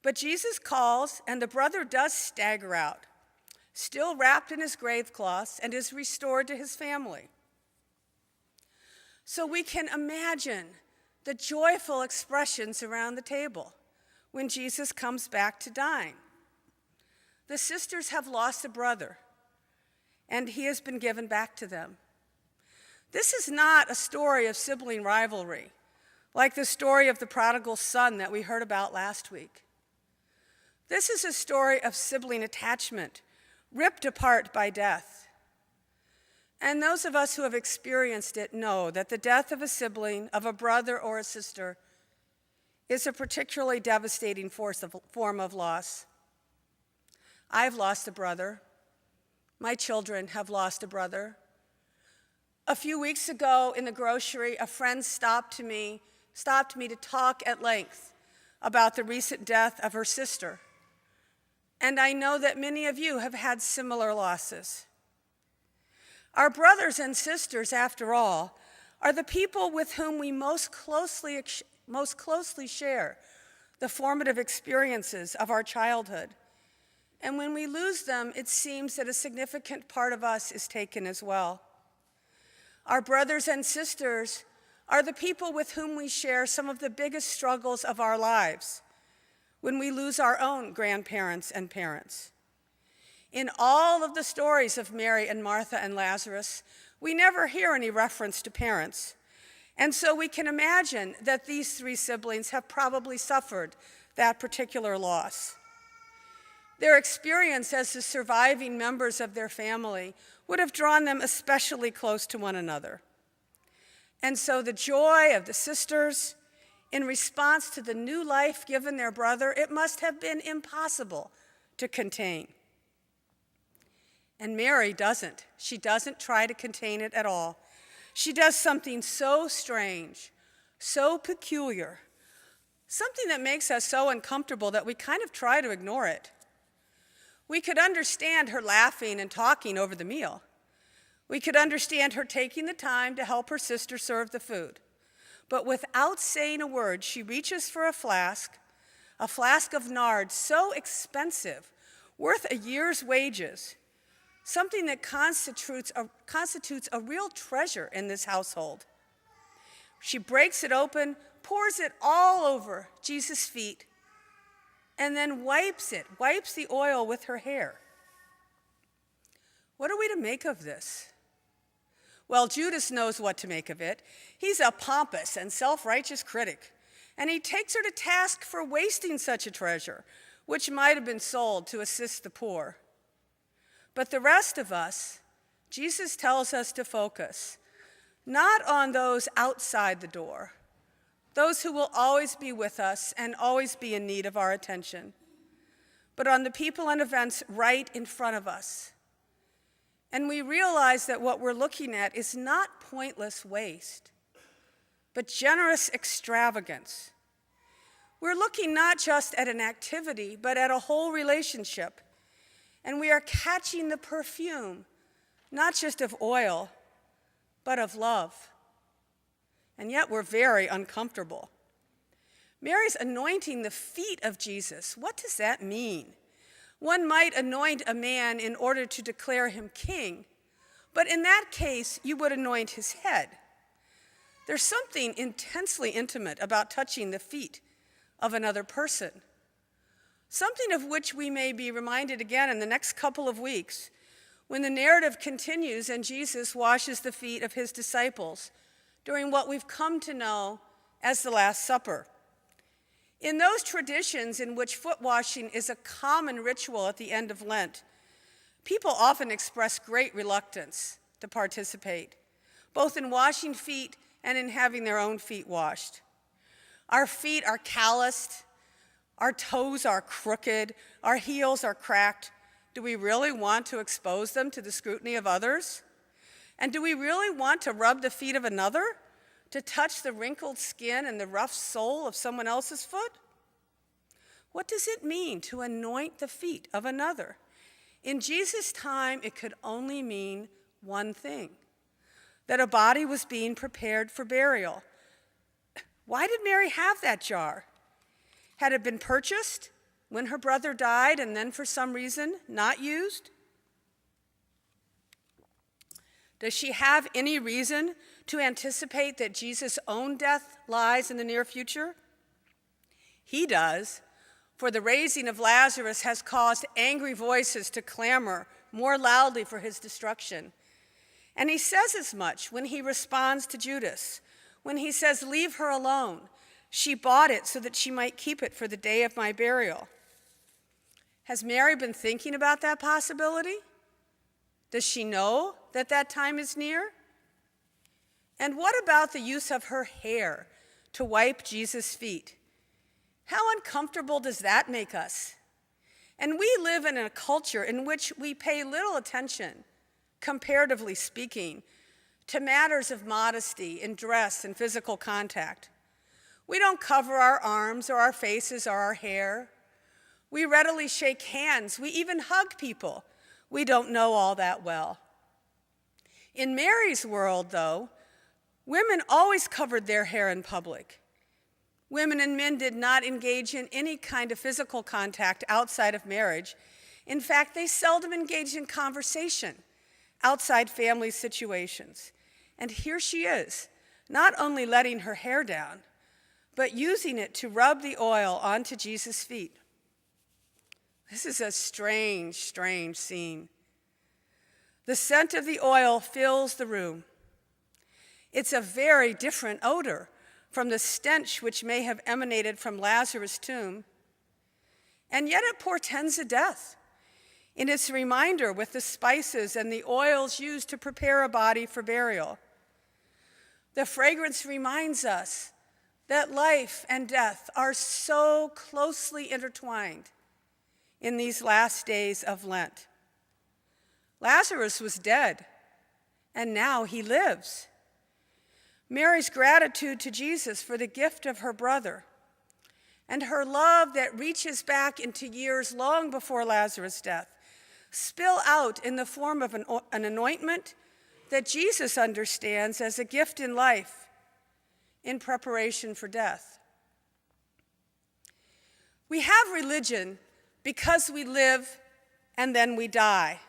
But Jesus calls, and the brother does stagger out, still wrapped in his grave cloths, and is restored to his family. So we can imagine the joyful expressions around the table when Jesus comes back to dine. The sisters have lost a brother, and he has been given back to them. This is not a story of sibling rivalry, like the story of the prodigal son that we heard about last week. This is a story of sibling attachment, ripped apart by death. And those of us who have experienced it know that the death of a sibling, of a brother or a sister, is a particularly devastating form of loss. I've lost a brother. My children have lost a brother. A few weeks ago in the grocery, a friend stopped me to talk at length about the recent death of her sister. And I know that many of you have had similar losses. Our brothers and sisters, after all, are the people with whom we most closely share the formative experiences of our childhood. And when we lose them, it seems that a significant part of us is taken as well. Our brothers and sisters are the people with whom we share some of the biggest struggles of our lives when we lose our own grandparents and parents. In all of the stories of Mary and Martha and Lazarus, we never hear any reference to parents. And so we can imagine that these three siblings have probably suffered that particular loss. Their experience as the surviving members of their family would have drawn them especially close to one another. And so the joy of the sisters in response to the new life given their brother, it must have been impossible to contain. And Mary doesn't. She doesn't try to contain it at all. She does something so strange, so peculiar, something that makes us so uncomfortable that we kind of try to ignore it. We could understand her laughing and talking over the meal. We could understand her taking the time to help her sister serve the food. But without saying a word, she reaches for a flask of nard so expensive, worth a year's wages, something that constitutes a real treasure in this household. She breaks it open, pours it all over Jesus' feet, and then wipes the oil with her hair. What are we to make of this? Well, Judas knows what to make of it. He's a pompous and self-righteous critic, and he takes her to task for wasting such a treasure, which might have been sold to assist the poor. But the rest of us, Jesus tells us to focus, not on those outside the door, those who will always be with us and always be in need of our attention, but on the people and events right in front of us. And we realize that what we're looking at is not pointless waste, but generous extravagance. We're looking not just at an activity, but at a whole relationship. And we are catching the perfume, not just of oil, but of love. And yet we're very uncomfortable. Mary's anointing the feet of Jesus. What does that mean? One might anoint a man in order to declare him king, but in that case, you would anoint his head. There's something intensely intimate about touching the feet of another person, something of which we may be reminded again in the next couple of weeks when the narrative continues and Jesus washes the feet of his disciples during what we've come to know as the Last Supper. In those traditions in which foot washing is a common ritual at the end of Lent, people often express great reluctance to participate, both in washing feet and in having their own feet washed. Our feet are calloused, our toes are crooked, our heels are cracked. Do we really want to expose them to the scrutiny of others? And do we really want to rub the feet of another? To touch the wrinkled skin and the rough sole of someone else's foot? What does it mean to anoint the feet of another? In Jesus' time, it could only mean one thing, that a body was being prepared for burial. Why did Mary have that jar? Had it been purchased? when her brother died and then for some reason not used? Does she have any reason to anticipate that Jesus' own death lies in the near future? He does, for the raising of Lazarus has caused angry voices to clamor more loudly for his destruction. And he says as much when he responds to Judas, when he says, "Leave her alone. She bought it so that she might keep it for the day of my burial." Has Mary been thinking about that possibility? Does she know that that time is near? And what about the use of her hair to wipe Jesus' feet? How uncomfortable does that make us? And we live in a culture in which we pay little attention, comparatively speaking, to matters of modesty in dress and physical contact. We don't cover our arms or our faces or our hair. We readily shake hands. We even hug people we don't know all that well. In Mary's world, though, women always covered their hair in public. Women and men did not engage in any kind of physical contact outside of marriage. In fact, they seldom engaged in conversation outside family situations. And here she is, not only letting her hair down, but using it to rub the oil onto Jesus' feet. This is a strange, strange scene. The scent of the oil fills the room. It's a very different odor from the stench which may have emanated from Lazarus' tomb. And yet it portends a death in its reminder with the spices and the oils used to prepare a body for burial. The fragrance reminds us that life and death are so closely intertwined in these last days of Lent. Lazarus was dead, and now he lives. Mary's gratitude to Jesus for the gift of her brother and her love that reaches back into years long before Lazarus' death spill out in the form of an anointment that Jesus understands as a gift in life in preparation for death. We have religion because we live and then we die.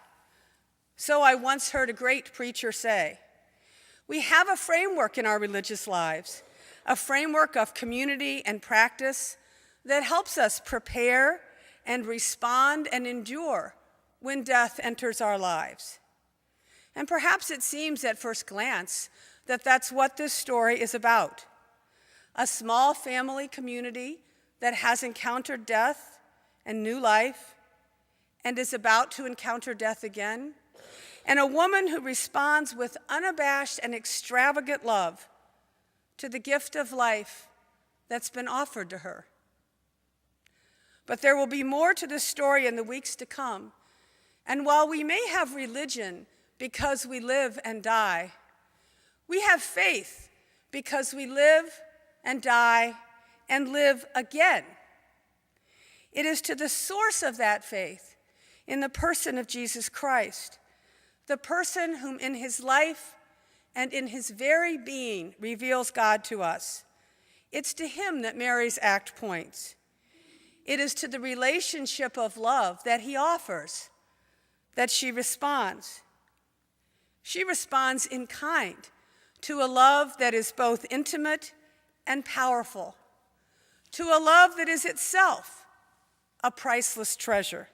So I once heard a great preacher say. We have a framework in our religious lives, a framework of community and practice that helps us prepare and respond and endure when death enters our lives. And perhaps it seems at first glance that that's what this story is about. A small family community that has encountered death and new life and is about to encounter death again, and a woman who responds with unabashed and extravagant love to the gift of life that's been offered to her. But there will be more to this story in the weeks to come, and while we may have religion because we live and die, we have faith because we live and die and live again. It is to the source of that faith in the person of Jesus Christ, the person whom in his life and in his very being reveals God to us. It's to him that Mary's act points. It is to the relationship of love that he offers that she responds. She responds in kind to a love that is both intimate and powerful, to a love that is itself a priceless treasure,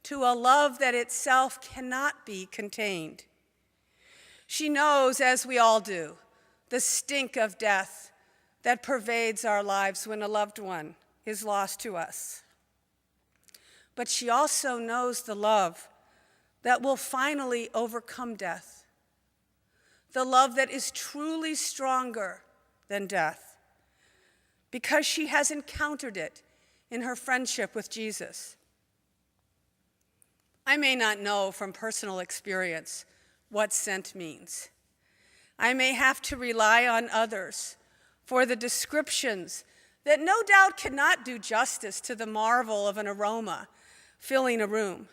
to a love that itself cannot be contained. She knows, as we all do, the stink of death that pervades our lives when a loved one is lost to us. But she also knows the love that will finally overcome death, the love that is truly stronger than death, because she has encountered it in her friendship with Jesus. I may not know from personal experience what scent means. I may have to rely on others for the descriptions that no doubt cannot do justice to the marvel of an aroma filling a room.